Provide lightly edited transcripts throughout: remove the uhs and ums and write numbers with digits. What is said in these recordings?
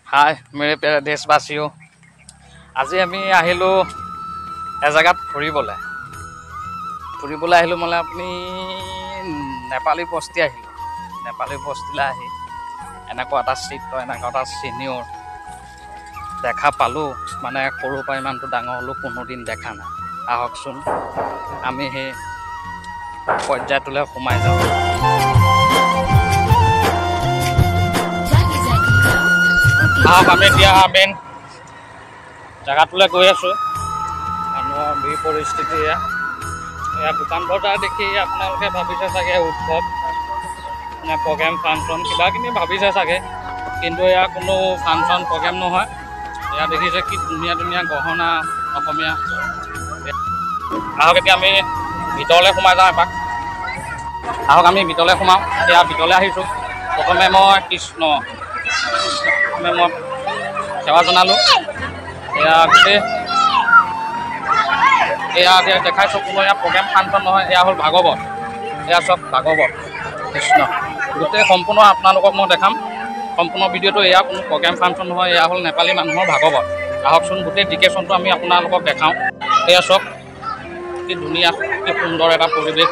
हाय मेरे प्यारे देशवासियों, आज आमी आहिलो एजागात फुरिबले आहिलो माने आपुनि नेपाली बस्ती आहिलो। नेपाली बस्तीले आहि एनेকুৱা এটা চিত্ৰ এনেকুৱা এটা সিনিয়ৰ দেখা পালো। মানে সৰু পৰা ইমানটো ডাঙৰ হলো কোনোদিন দেখা নাই। আহকচোন আমি সেই পৰ্যায়টোলৈ সোমাই যাওঁ। আমি এতিয়া মেইন জেগাটোলৈ গৈ আছোঁ। মানুহৰ ভিৰ পৰিস্থিতি এয়া দোকান বজাৰ দেখি আপোনালোকে ভাবিছে চাগে উৎসৱ নে প্ৰগ্ৰেম ফাংচন কিবা কিবি ভাবিছে চাগে, কিন্তু এয়া কোনো ফাংচন প্ৰগ্ৰেম নহয়। এয়া দেখিছে কি ধুনীয়া ধুনীয়া গহনা অসমীয়া। আহক এতিয়া আমি ভিতৰলৈ সোমাই যাওঁ এপাক। আহক আমি ভিতৰলৈ সোমাওঁ। এতিয়া ভিতৰলৈ আহিছোঁ। প্ৰথমে মই কৃষ্ণ মই সেৱা জনালোঁ। এয়া গোটেই এয়া দেখাইছোঁ কোনো এয়া প্ৰগ্ৰেম ফাংচন নহয়, এয়া হ'ল ভাগৱত। এয়া চব ভাগৱত কৃষ্ণ গোটেই সম্পূৰ্ণ আপোনালোকক মই দেখাম। সম্পূৰ্ণ ভিডিঅ'টো এয়া কোনো প্ৰগ্ৰেম ফাংচন নহয়, এয়া হ'ল নেপালী মানুহৰ ভাগৱত। আহকচোন গোটেই ডিকেশ্যনটো আমি আপোনালোকক দেখাওঁ। এয়া চব কি ধুনীয়া কি সুন্দৰ এটা পৰিৱেশ।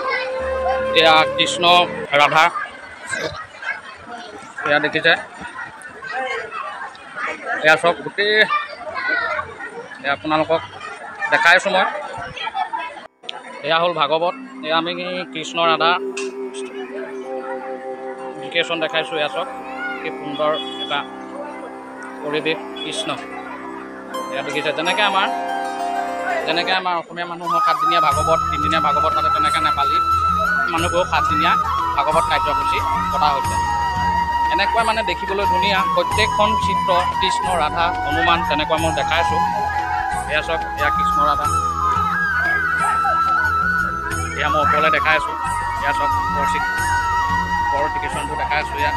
এয়া কৃষ্ণ ৰাধা এয়া দেখিছে। এয়া চব গোটেই আপোনালোকক দেখাইছোঁ মই। এয়া হ'ল ভাগৱত। এয়া আমি কৃষ্ণ ৰাধা ডিকেশ্যন দেখাইছোঁ। এয়া চব কি সুন্দৰ এটা পৰিৱেশ কৃষ্ণ। এয়া দেখিছে যেনেকৈ আমাৰ অসমীয়া মানুহৰ 7 দিনীয়া ভাগৱত 3 দিনীয়া ভাগৱত পাতে, তেনেকৈ নেপালী মানুহবোৰেও 7 দিনীয়া ভাগৱত কাৰ্যসূচী পতা হৈছে। এনেকুৱা মানে দেখিবলৈ ধুনীয়া প্ৰত্যেকখন চিত্ৰ কৃষ্ণ ৰাধা হনুমান তেনেকুৱা মই দেখাইছোঁ। এয়া চব এয়া কৃষ্ণ ৰাধা এয়া মই ওপৰলৈ দেখাই আছোঁ। এয়া চব ওপৰৰ ডিকেশ্যনটো দেখাই আছোঁ। এয়া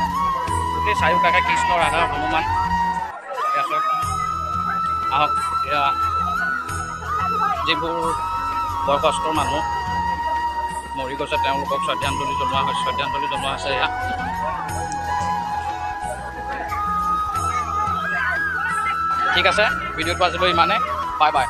গোটেই চাৰিওকাষে কৃষ্ণ ৰাধা হনুমান। এয়া চব আহক এয়া যিবোৰ বয়সস্থ মানুহ মৰি গৈছে তেওঁলোকক শ্ৰদ্ধাঞ্জলি জনোৱা হৈছে। এয়া ঠিক আছে, ভিডিঅ'টো আজিলৈ ইমানে। Bye bye.